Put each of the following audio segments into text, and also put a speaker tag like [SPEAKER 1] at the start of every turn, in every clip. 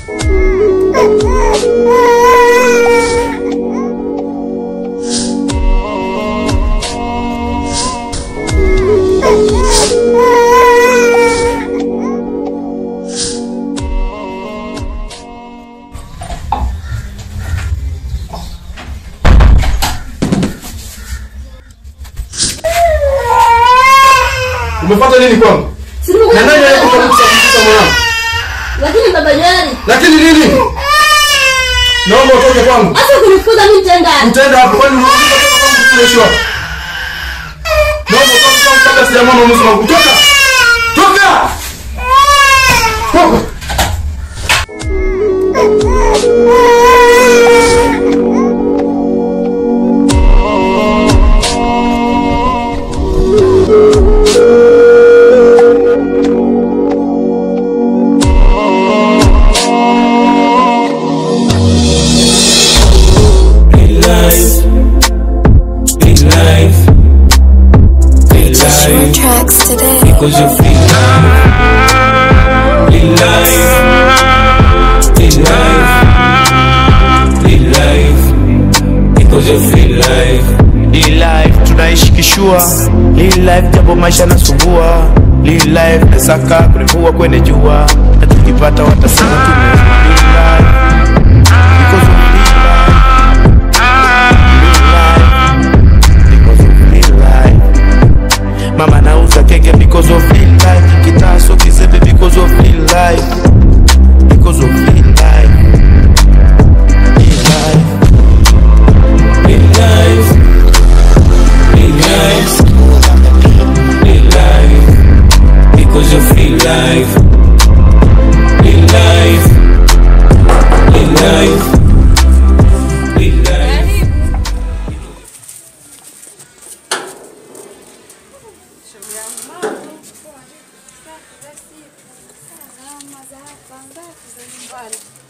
[SPEAKER 1] Umepata nini kwangu? Na nani alikukuta mwanangu?
[SPEAKER 2] Lakini baba Jari.
[SPEAKER 1] Lakini nini? Naomba utoke kwangu.
[SPEAKER 2] Acha kunifukuza mimi nitaenda.
[SPEAKER 1] Nitaenda hapo kwani unataka kutoka kwangu fresh wapi? Naomba utoke kwangu kabla sijamwona nusu wangu. Toka! Toka! Toka!
[SPEAKER 3] Because you feel life, tunaishi kishua. Live life, japo maisha nasumbua. Live life, nasaka kulivua kwenye jua. Na tukipata watasema tumelive life. Because of mama nauza keke because of real life. Kitaso kisepe because of real life. Because of real life. Real life. Real life. Real life. Real life. Because of real life. Real life. Real life. Real life.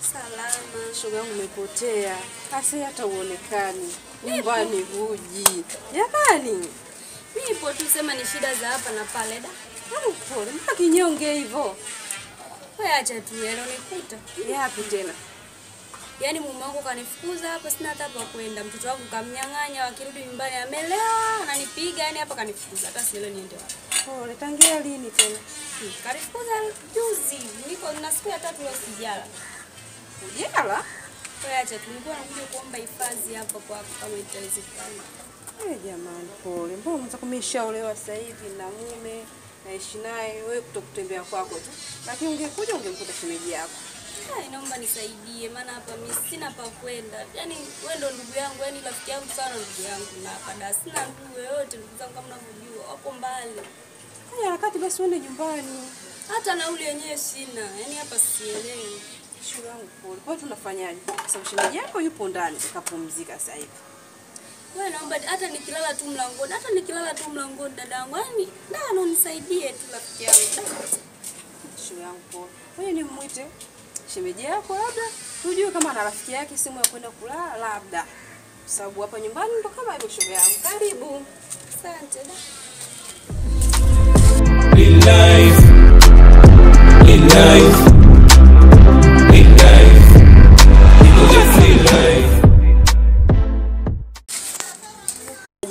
[SPEAKER 4] Salama, shoga yangu umepotea. Hasa hata uonekani. Nyumbani huji. Jamani,
[SPEAKER 2] Nipo tu sema ni shida za hapa na pale da.
[SPEAKER 4] pole, mbona kinyonge hivyo?
[SPEAKER 2] Wewe acha tu yalonikuta.
[SPEAKER 4] Yapi tena?
[SPEAKER 2] Yaani mume wangu kanifukuza hapa sina hata pa kwenda. Mtoto wangu kamnyang'anya akirudi nyumbani amelewa ananipiga yani hapa kanifukuza hata sielewi niende wapi.
[SPEAKER 4] Pole, tangia lini tena?
[SPEAKER 2] Kanifukuza juzi. Niko na siku ya 3 leo sijala.
[SPEAKER 4] Ujala?
[SPEAKER 2] Wewe acha tu nilikuwa nakuja kuomba hifadhi hapa kwako kama itawezekana.
[SPEAKER 4] Jamani, pole. Mbona unataka kumeshaolewa sasa hivi na mume naishi naye, wewe kutokutembea kwako tu. Lakini ungekuja ungemkuta shemeji yako.
[SPEAKER 2] Naomba nisaidie maana hapa mimi sina pa kwenda. Yaani wewe ndo ndugu yangu, yani rafiki yangu sana ndugu yangu na hapa da sina ndugu yoyote ndugu zangu kama unavyojua wako mbali.
[SPEAKER 4] Haya harakati basi uende nyumbani.
[SPEAKER 2] Hata nauli yenyewe sina. Yaani hapa sielewi.
[SPEAKER 4] Shoga yangu pole. Kwa tunafanyaje? Sababu shemeji yako yupo ndani kapumzika sasa hivi.
[SPEAKER 2] Wewe naomba hata nikilala tu mlangoni dadangu. Yaani ndio nisaidie tu rafiki yangu.
[SPEAKER 4] Shoga yangu pole. Wewe ni muite shemeji yako labda tujue kama ana rafiki yake simu ya kwenda kulala labda. Sababu hapa nyumbani ndo kama hivyo shoga yangu. Karibu.
[SPEAKER 2] Asante da.
[SPEAKER 3] Real life. Real life. Real life. Because of real life.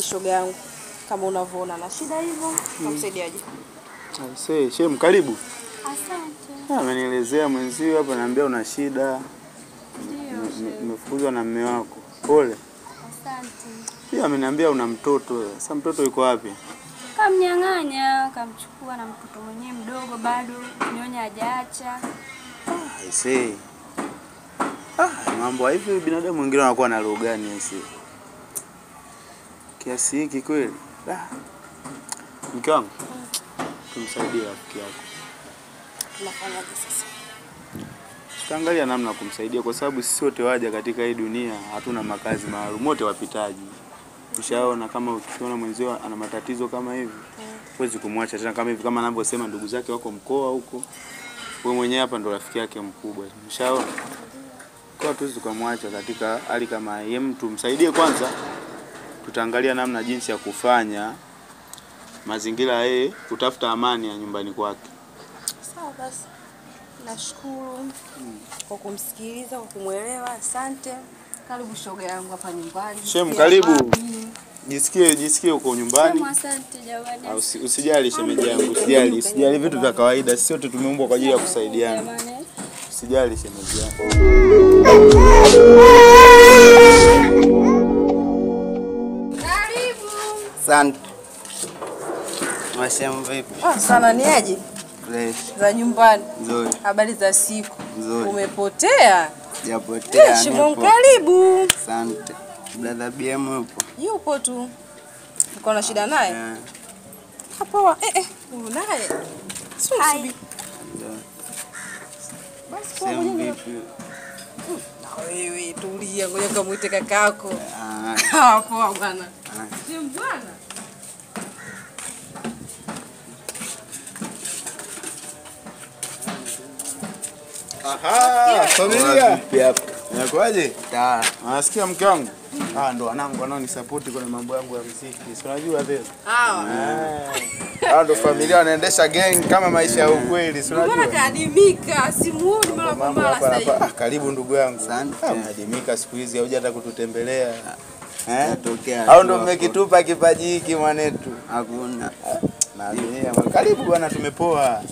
[SPEAKER 4] Shoga yangu kama unavyoona na shida hivyo, nakusaidiaje?
[SPEAKER 1] Sasa, shem karibu.
[SPEAKER 2] Asante.
[SPEAKER 1] Amenielezea mwenzio hapa naambia una shida.
[SPEAKER 2] Ndio.
[SPEAKER 1] Nimefukuzwa na mume wako. Pole.
[SPEAKER 2] Asante.
[SPEAKER 1] Pia ameniambia una mtoto. Sasa mtoto yuko wapi?
[SPEAKER 2] Kamnyang'anya, kamchukua na mtoto mwenyewe mdogo bado nyonya hajaacha.
[SPEAKER 1] I say. Mambo hivi binadamu wengine wanakuwa na roho gani hizi? Kiasi hiki kweli? Mke wangu. Tumsaidie rafiki yako.
[SPEAKER 4] Tunafanyaje sasa?
[SPEAKER 1] Tutaangalia namna ya kumsaidia kwa sababu sisi wote waja katika hii dunia hatuna makazi maalum, wote wapitaji. Ushaona kama ukiona mwenzio ana matatizo kama hivi, huwezi kumwacha tena kama hivi kama anavyosema ndugu zake wako mkoa huko. Wewe mwenyewe hapa ndo rafiki yake mkubwa. Ushaona? Kwa tuwezi kumwacha katika hali kama hii. Mtu msaidie kwanza. Tutaangalia namna jinsi ya kufanya mazingira yeye kutafuta amani ya nyumbani kwake.
[SPEAKER 4] Sawa basi. Nashukuru kwa kumsikiliza, kwa kumuelewa. Asante. Karibu shoga yangu hapa nyumbani.
[SPEAKER 1] Shem, karibu. Jisikie uko nyumbani.
[SPEAKER 2] Shem, asante jamani.
[SPEAKER 1] Usijali shemeji yangu, usijali vitu vya kawaida. Sisi wote tumeumbwa kwa ajili ya kusaidiana. Usijali shemeji yangu.
[SPEAKER 4] Karibu.
[SPEAKER 5] Asante. Mashem vipi?
[SPEAKER 4] Sana ni aje?
[SPEAKER 5] Fresh.
[SPEAKER 4] Za nyumbani.
[SPEAKER 5] Nzuri.
[SPEAKER 4] Habari za siku?
[SPEAKER 5] Nzuri.
[SPEAKER 4] Umepotea?
[SPEAKER 5] Sijapotea.
[SPEAKER 4] Shimon, karibu.
[SPEAKER 5] Asante. Brother BM yupo?
[SPEAKER 4] Yupo tu. Uko na shida naye?
[SPEAKER 5] Yeah.
[SPEAKER 4] Hapo unaye. Hai. Basi kwa
[SPEAKER 5] Shem
[SPEAKER 4] mwenyewe.
[SPEAKER 5] vipi?
[SPEAKER 4] Na wewe tulia, ngoja kamuite kakako.
[SPEAKER 5] Ah.
[SPEAKER 4] Hapo bwana. Si bwana.
[SPEAKER 1] Aha, familia. Inakuaje?
[SPEAKER 5] Ta.
[SPEAKER 1] Unasikia mke wangu? Ndo wanangu wanaonisupport kwenye mambo yangu ya muziki. Si unajua vile? Ndo familia wanaendesha gang kama maisha ya ukweli, si unajua?
[SPEAKER 4] Mbona kaadimika? Simuoni mara kwa mara sasa hivi.
[SPEAKER 1] Karibu ndugu yangu.
[SPEAKER 5] Asante.
[SPEAKER 1] Adimika siku hizi hauja hata kututembelea.
[SPEAKER 5] Natokea.
[SPEAKER 1] Au ndo mmekitupa kipaji hiki mwanetu?
[SPEAKER 5] Hakuna.
[SPEAKER 1] Karibu bwana, tumepoa.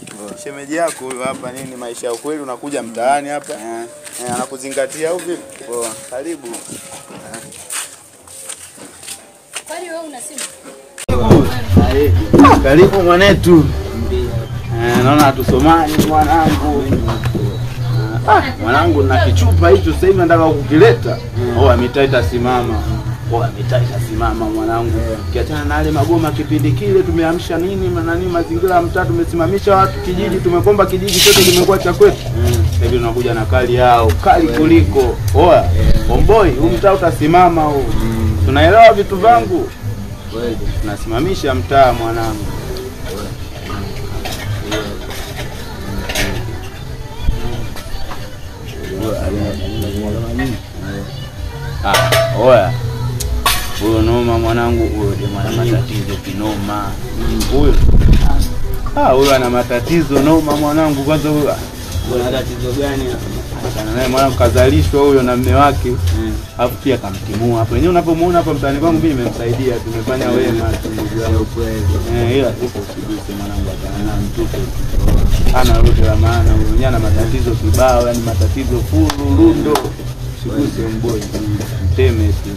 [SPEAKER 1] Shemeji yako huyo hapa nini maisha ya ukweli, unakuja mtaani hapa. Anakuzingatia au vipi? Poa. Karibu.
[SPEAKER 2] Kwani wewe una simu?
[SPEAKER 1] Karibu mwanetu. Naona hatusomani mwanangu. Mwanangu na kichupa hicho sasa hivi nataka kukileta. Ametaita simama. Ametaita simama mwanangu. Kiachana na wale magoma kipindi kile tumeamsha nini mazingira ya mtaa, tumesimamisha watu kijiji, tumekomba kijiji chote kimekuwa cha kwetu. Sasa hivi tunakuja na kali yao, kali kuliko. Bomboi, mtaa utasimama huu. Tunaelewa vitu vangu. Tunasimamisha mtaa mwanangu. Huyo noma mwanangu, huyo ana matatizo kinoma. Huyo ana matatizo noma mwanangu. Kwanza huyo ana tatizo gani? Sana naye mwanangu kazalishwa huyo na mume wake. Alafu pia kamtimua hapo. Wenyewe unapomuona hapa mtaani kwangu mimi nimemsaidia, tumefanya wema ndugu yangu kweli. Ila siko kibisi mwanangu atana mtupe. Ana roho la maana huyo, ana matatizo kibao, yani matatizo furu lundo. Siguse mboi. Mteme tu.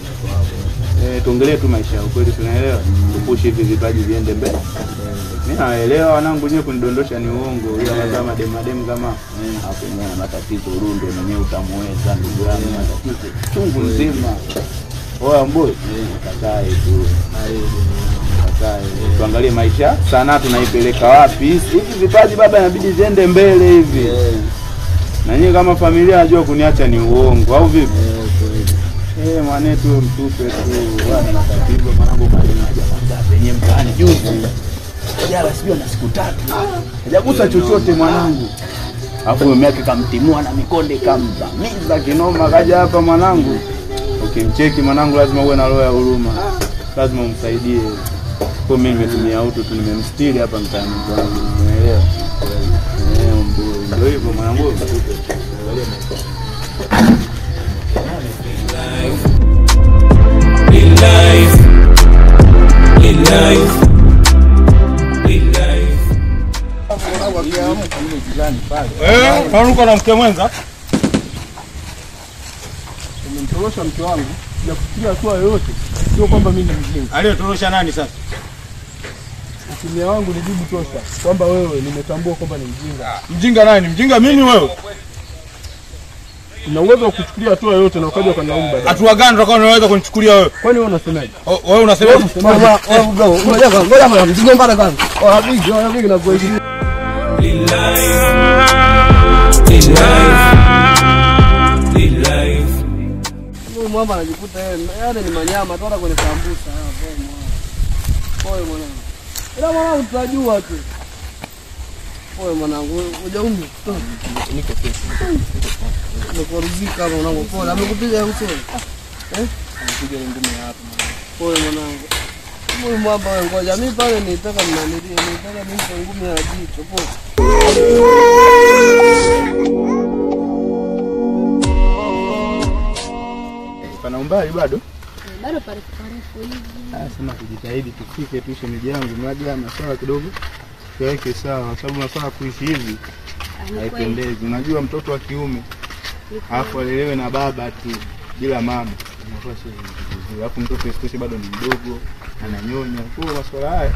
[SPEAKER 1] Tuongelee tu maisha ukweli, tunaelewa. Tupushi hivi vipaji viende mbele. Mimi naelewa wanangu nyewe kunidondosha ni uongo. Ila kama madem kama hapo mwenye matatizo rundo mwenyewe utamuweza ndugu yangu, matatizo chungu nzima. Mboi, kakae tu. Kakae. Tuangalie maisha sana tunaipeleka wapi? Hivi vipaji baba inabidi viende mbele hivi. Na nyinyi kama familia najua kuniacha ni uongo au vipi? Mwanetu mtupe tu. Wana matatizo mwanangu mwalimu haja kwanza penye mtaani juzi. Jana sijui na siku 3. Hajagusa chochote mwanangu. Alafu mume wake kamtimua na mikonde kamvamiza kinoma, kaja hapa mwanangu. Ukimcheki mwanangu lazima uwe na roho ya huruma. Lazima umsaidie. Kwa mimi nimetumia auto tu, nimemstiri hapa mtaani kwangu. Umeelewa? Ndio hivyo mwanangu.
[SPEAKER 6] Unaruka na mke mwenza? Umemtorosha mke wangu, sijafikiria hatua yoyote. Sio kwamba mimi ni mjinga. Aliyetorosha nani sasa? Kimya wangu ni jibu tosha kwamba wewe nimetambua kwamba ni mjinga. Mjinga nani? Mjinga mimi wewe? Una uwezo wa kuchukulia hatua yoyote na ukaja ukanilaumu baadaye. Hatua gani utakao unaweza kunichukulia wewe? Kwani wewe unasemaje? Wewe unasemaje? Ngoja mara mjinga mbona kwanza? Habigi na kuheshimu. Mwamba anajikuta yeye ni manyama toka kwenye sambusa. Pole mwanangu. Ila mwanangu tutajua tu. Pole mwanangu, hujaumia? Niko sawa. Nimekurudika kama mwanangu, pole. Amekupiga usoni? Amekupiga ngumi hapa mwanangu. Pole mwanangu. Mbona mwamba wewe, ngoja mimi pale nitaka mnanilie, nitaka nimpe ngumi ya jicho. Pole.
[SPEAKER 1] mbali bado?
[SPEAKER 2] Bado parefu hivi.
[SPEAKER 1] Sema tujitahidi tufike tu shemeji yangu, mradi masuala kidogo yaweke sawa, sababu masuala kuishi hivi haipendezi. Unajua mtoto wa kiume alafu alelewe na baba tu bila mama inakuwa sio vizuri. Alafu mtoto isitoshe bado ni mdogo, ananyonya. Kwa masuala haya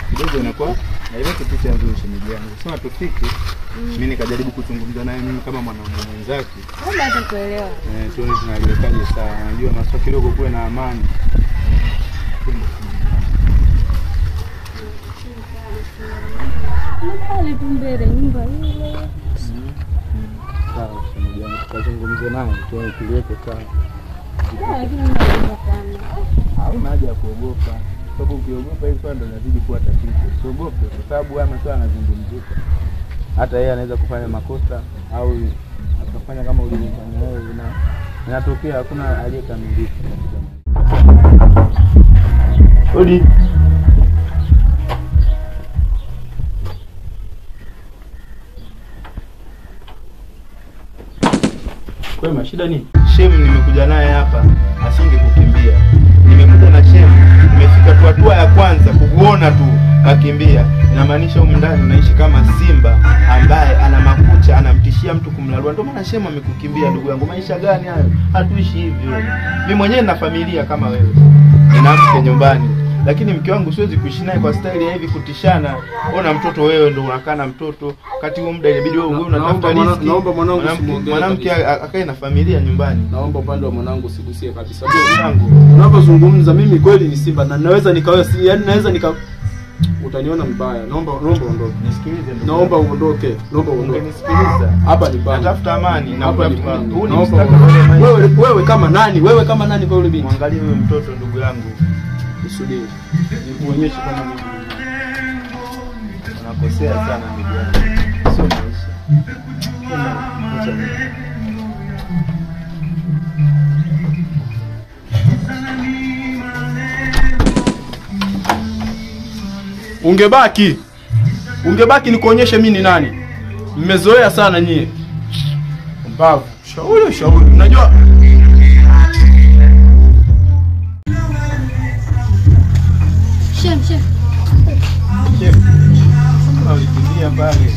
[SPEAKER 1] kidogo inakuwa haileti picha nzuri shemeji yangu. Sema tufike. Mimi nikajaribu kuzungumza naye mimi kama mwanamume mwenzake.
[SPEAKER 2] Labda atakuelewa.
[SPEAKER 1] Tuone tunaliwekaje sawa. Unajua masuala kidogo kuwe na amani.
[SPEAKER 2] Pale tu mbele nyumba ile.
[SPEAKER 1] Sawa shemeji yangu, tukazungumze naye tuone tuliweke sawa.
[SPEAKER 2] Lakini ndio sana.
[SPEAKER 1] Hauna haja ya kuogopa. Sababu ukiogopa hivi ndio inazidi kuwa tatizo. Usiogope kwa sababu haya masuala yanazungumzika. Hata yeye anaweza kufanya makosa au akafanya kama ulivyofanya wewe, inatokea, hakuna aliyekamilika. Odi. Kwa mashida nini? Shemu nimekuja naye hapa, asinge kukimbia. Nimekuja na Shemu, nimefika tu hatua ya kwanza kukuona tu kakimbia. Inamaanisha huko ndani unaishi kama simba ambaye ana makucha, anamtishia mtu kumlalua. Ndio maana Shemu amekukimbia ndugu yangu. Maisha gani hayo? Hatuishi hivyo. Mimi mwenyewe nina familia kama wewe. Nina mke nyumbani. Lakini mke wangu siwezi kuishi naye kwa staili ya hivi kutishana. Ona mtoto wewe ndio unakaa na mtoto. Wakati huo muda inabidi wewe unatafuta riziki.
[SPEAKER 6] Naomba mwanangu usimuongee.
[SPEAKER 1] Mwanamke akae na familia nyumbani.
[SPEAKER 6] Naomba upande wa mwanangu usigusie kabisa.
[SPEAKER 1] Mwanangu,
[SPEAKER 6] unapozungumza mimi kweli ni simba na naweza nikawa yani naweza utaniona mbaya. Naomba uondoke.
[SPEAKER 1] Nisikilize ndugu.
[SPEAKER 6] Naomba uondoke. Naomba uondoke.
[SPEAKER 1] Nisikiliza.
[SPEAKER 6] Hapa ni bana.
[SPEAKER 1] Natafuta amani na
[SPEAKER 6] hapa ni
[SPEAKER 1] huu ni
[SPEAKER 6] bana.
[SPEAKER 1] mstari
[SPEAKER 6] Wewe kama nani? Wewe kama nani kwa yule binti?
[SPEAKER 1] Muangalie huyo mtoto ndugu yangu.
[SPEAKER 6] Usudie. Nikuonyeshe kama mimi.
[SPEAKER 1] Unakosea sana ndugu yangu. Sio maisha.
[SPEAKER 6] Ungebaki nikuonyeshe mimi ni nani. Mmezoea sana nyie. Mbavu. Shauri. Unajua
[SPEAKER 2] Shem.
[SPEAKER 1] Ulikimbia pale.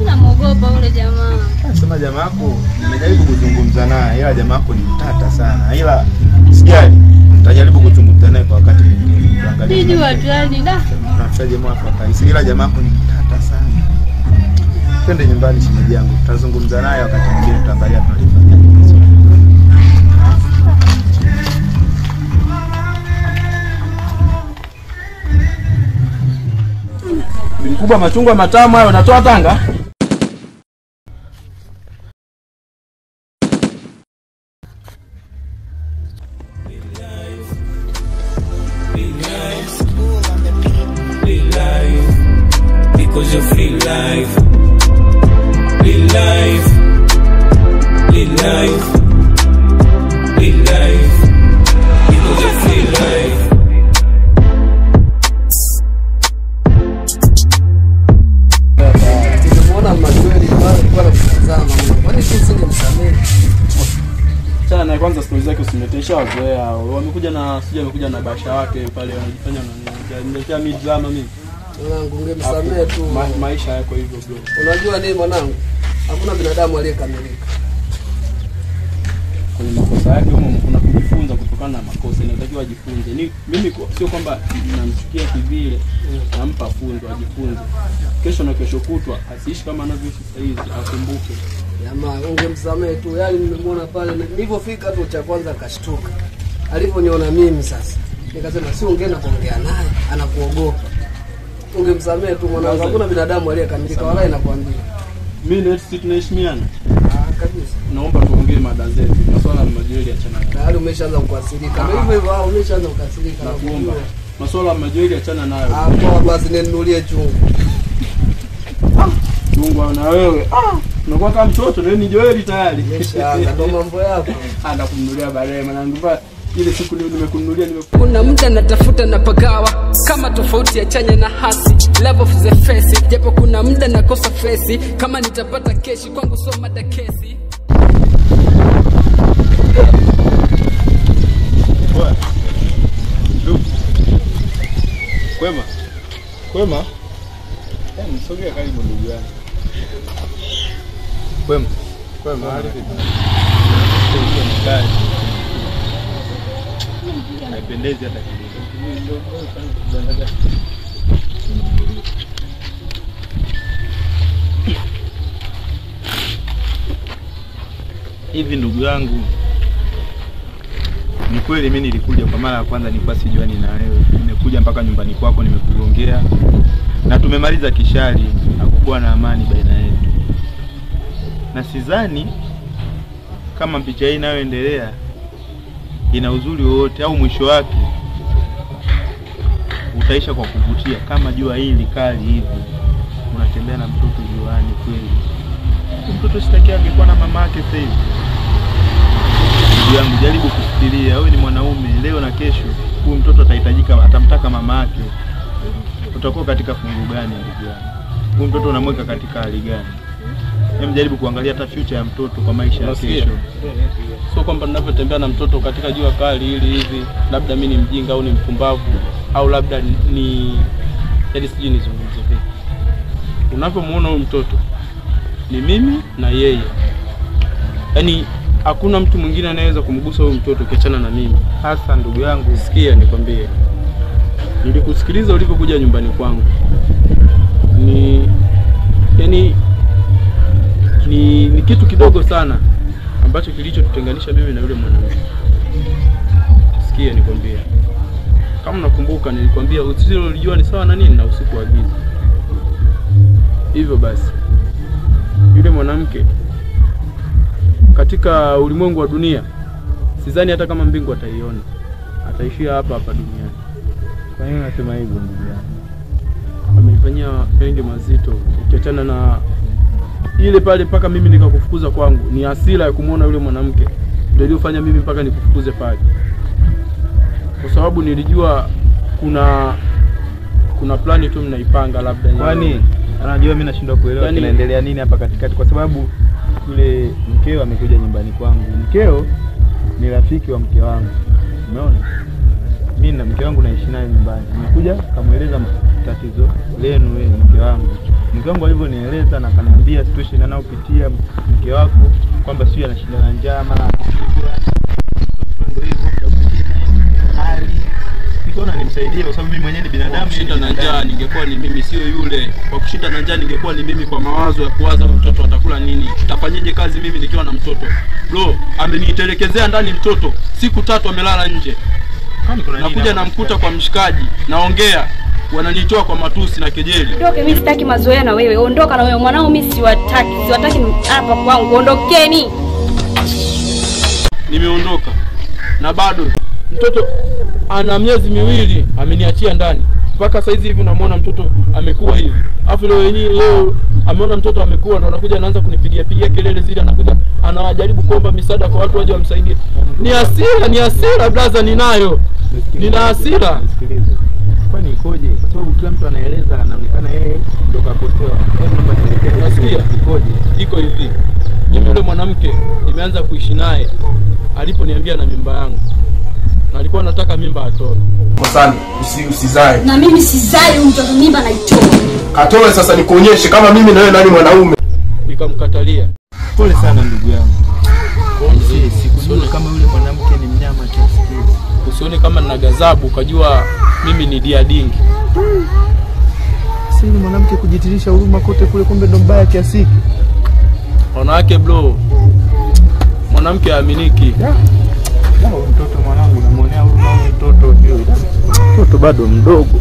[SPEAKER 2] Namuogopa ule jamaa.
[SPEAKER 1] Sema jamaa yako, nimejaribu kuzungumza naye, ila jamaa yako ni mtata sana. Ila sijali, nitajaribu kuzungumza naye kwa wakati mwingine. Tuangalie.
[SPEAKER 2] Sijui watu yani da.
[SPEAKER 1] Tunafanya mwafaka kabisa. Ila jamaa yako ni mtata sana. Twende nyumbani shemeji yangu. Tutazungumza naye wakati mwingine, tutaangalia tunalifanya.
[SPEAKER 6] mkubwa machungwa matamu hayo unatoa Tanga?
[SPEAKER 3] Because you feel life. Live life. Live life. Live life. Because you feel life.
[SPEAKER 6] Nimeona Magweli kwa kutazama. Kwani usinge msamehe? Sana kwanza stories zake usimetesha wazoea. Wamekuja na basha wake pale wanajifanya wananiletea mimi drama mimi. Mwanangu ungemsamehe tu. Maisha yako hivyo bro. Unajua nini mwanangu? Hakuna binadamu aliyekamilika. Kwenye makosa yake humo kuna kujifunza kutokana na makosa. Inatakiwa ajifunze. Mimi sio kwamba namchukia kivile, nampa funzo ajifunze. Kesho na kesho kutwa asiishi kama anavyoishi sasa hivi, akumbuke. Jamaa ungemsamehe tu. Yaani nimemwona pale nilipofika tu cha kwanza akashtuka. Aliponiona mimi sasa. Nikasema si ungeenda kuongea naye, anakuogopa. Ungemsamehe tu mwanangu. Hakuna binadamu aliyekamilika wala inakwambia. Mimi na sisi tunaheshimiana. Kabisa. Naomba tuongee mada zetu. Masuala ya Magweli achana nayo. Tayari umeshaanza kukasirika. Ndio hivyo hivyo umeshaanza kukasirika. Nakuomba. Masuala ya Magweli achana nayo. Poa basi ninunulie chungu. Chungu na wewe. Unakuwa kama mtoto ndio ni Joeli tayari. Umeshaanza ndo mambo yako. Anakununulia baadaye mwanangu. Ile siku nimekununulia
[SPEAKER 7] kuna muda natafuta na pagawa kama tofauti ya chanya na hasi love of the face japo kuna muda nakosa face kama nitapata keshi kwangu so mada kesi
[SPEAKER 1] Poa. Ndugu. Kwema. Kwema. Msogea karibu ndugu yangu. Kwema. Kwema. Haipendezi hata kidogo. Hivi ndugu yangu, ni kweli mimi nilikuja kwa mara ya kwanza nilikuwa sijuani na wewe. Nimekuja mpaka nyumbani kwako nimekuongea. Na tumemaliza kishari, hakukuwa na amani baina yetu. Na sidhani kama picha hii inayoendelea ina uzuri wowote au mwisho wake utaisha kwa kuvutia kama jua hili kali hivi. Unatembea na mtoto juani kweli. Mtoto sitaki angekuwa na mama yake sasa hivi. Ndugu yangu, jaribu kufikiria, wewe ni mwanaume, leo na kesho huyu mtoto atahitajika, atamtaka mama yake. Utakuwa katika fungu gani ndugu yangu? Huyu mtoto unamweka katika hali gani? Hem, jaribu kuangalia hata future ya mtoto kwa maisha ya kesho.
[SPEAKER 8] Sio kwamba ninapotembea na mtoto katika jua kali hili hivi, labda mimi ni mjinga au ni mpumbavu au labda ni yaani sijui nizungumzie vipi. Unapomuona huyu mtoto ni mimi na yeye. Yaani hakuna mtu mwingine anayeweza kumgusa huyu mtoto kiachana na mimi.
[SPEAKER 1] Hasa ndugu yangu,
[SPEAKER 8] sikia nikwambie. Nilikusikiliza ulipokuja nyumbani kwangu. Ni kitu kidogo sana ambacho kilichotutenganisha mimi na yule mwanamke. Sikia nikwambie. Kama nakumbuka nilikwambia usiku ulijua ni sawa na nini na usiku wa giza. Hivyo basi yule mwanamke katika ulimwengu wa dunia sidhani hata kama mbingu ataiona. Ataishia hapa hapa duniani.
[SPEAKER 1] Kwa nini unasema hivyo ndugu yangu?
[SPEAKER 8] Amenifanyia mengi mazito. Ukiachana na ile pale mpaka mimi nikakufukuza kwangu, ni hasira ya kumuona yule mwanamke ndio iliyofanya mimi mpaka nikufukuze pale. Kwa sababu nilijua kuna plani tu mnaipanga labda.
[SPEAKER 1] Kwani anajua mimi nashindwa kuelewa kinaendelea nini hapa katikati, kwa sababu yule mkeo amekuja nyumbani kwangu. Mkeo ni rafiki wa mke wangu. Umeona? Mimi na mke wangu naishi naye nyumbani. Nimekuja kumueleza tatizo lenu wewe mke wangu. Mke wangu alivyonieleza na kaniambia situation anayopitia mke wako kwamba sio anashinda na njaa mara ndio hivyo hali. Nikaona nimsaidie kwa sababu mimi mwenyewe ni binadamu.
[SPEAKER 8] Kushinda na njaa ningekuwa ni mimi, sio yule. Kwa kushinda na njaa ningekuwa ni mimi, kwa mawazo ya kuwaza mtoto atakula nini. Tafanyaje kazi mimi nikiwa na mtoto? Bro, amenitelekezea ndani mtoto. Siku 3 amelala nje. Nakuja namkuta kwa mshikaji, naongea, wananitoa kwa matusi na kejeli.
[SPEAKER 2] Ondoke, mimi sitaki mazoea na wewe. Ondoka na wewe mwanao, mimi siwataki hapa kwangu. Ondokeni.
[SPEAKER 8] Nimeondoka. Na bado mtoto ana miezi 2 ameniachia ndani. Mpaka saizi hivi unamuona mtoto amekuwa hivi. Afu leo ameona mtoto amekuwa ndo anakuja anaanza kunipigia kelele zile, anakuja anawajaribu kuomba misaada kwa watu waje wamsaidie. Ni hasira brother ninayo. Nina hasira.
[SPEAKER 1] Kwani ikoje? Kwa sababu kila mtu anaeleza anaonekana yeye ndo kakosewa. Hebu naomba nielekeze.
[SPEAKER 8] Nasikia ikoje? Iko hivi. Mimi yule mwanamke nimeanza kuishi naye aliponiambia na mimba yangu. Na alikuwa anataka mimba atoe.
[SPEAKER 9] Kwa sana usizae.
[SPEAKER 2] Na mimi sizai mtoto, mimba naitoa.
[SPEAKER 9] Atoe sasa nikuonyeshe kama mimi na wewe nani mwanaume.
[SPEAKER 8] Nikamkatalia.
[SPEAKER 1] Pole sana ndugu yangu. Sikujua kama yule mwanamke ni mnyama kiasi kile.
[SPEAKER 8] Usione kama nina gazabu ukajua mimi ni diadingi.
[SPEAKER 1] Si yule mwanamke kujitirisha huruma kote kule, kumbe ndo mbaya kiasi hiki.
[SPEAKER 8] Wanawake bro. Mwanamke haaminiki.
[SPEAKER 1] Mtoto mwanangu namuonea huruma mtoto hiyo. Mtoto bado mdogo.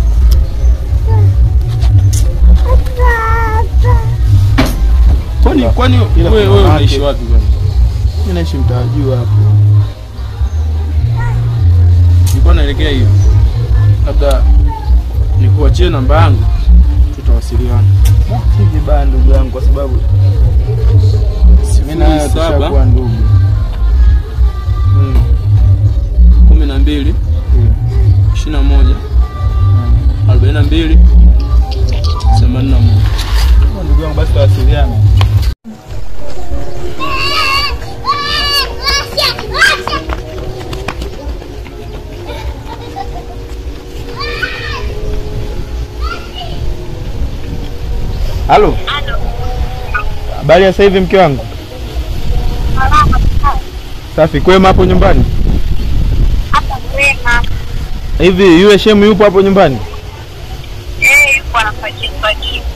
[SPEAKER 8] Kwani wewe unaishi wapi bwana?
[SPEAKER 1] Mimi naishi mtajua hapo.
[SPEAKER 8] Nilikuwa naelekea hiyo. Labda nikuachie namba yangu tutawasiliana.
[SPEAKER 1] Hivi bana ndugu yangu, kwa sababu mimi na wewe tushakuwa ndugu.
[SPEAKER 8] 12 21 42 81.
[SPEAKER 1] Ndugu yangu, basi tuwasiliane.
[SPEAKER 10] Halo. Habari ya sasa hivi mke wangu? Safi, kwema hapo nyumbani?
[SPEAKER 11] Hapa kwema.
[SPEAKER 10] Hivi yule shemu yupo hapo nyumbani?
[SPEAKER 11] Yupo anafagia.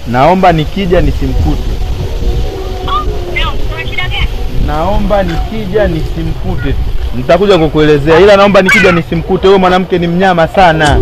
[SPEAKER 10] Naomba nikija nisimkute. Naomba nikija nisimkute. Nitakuja kukuelezea, ila naomba nikija nisimkute. Wewe mwanamke ni mnyama sana.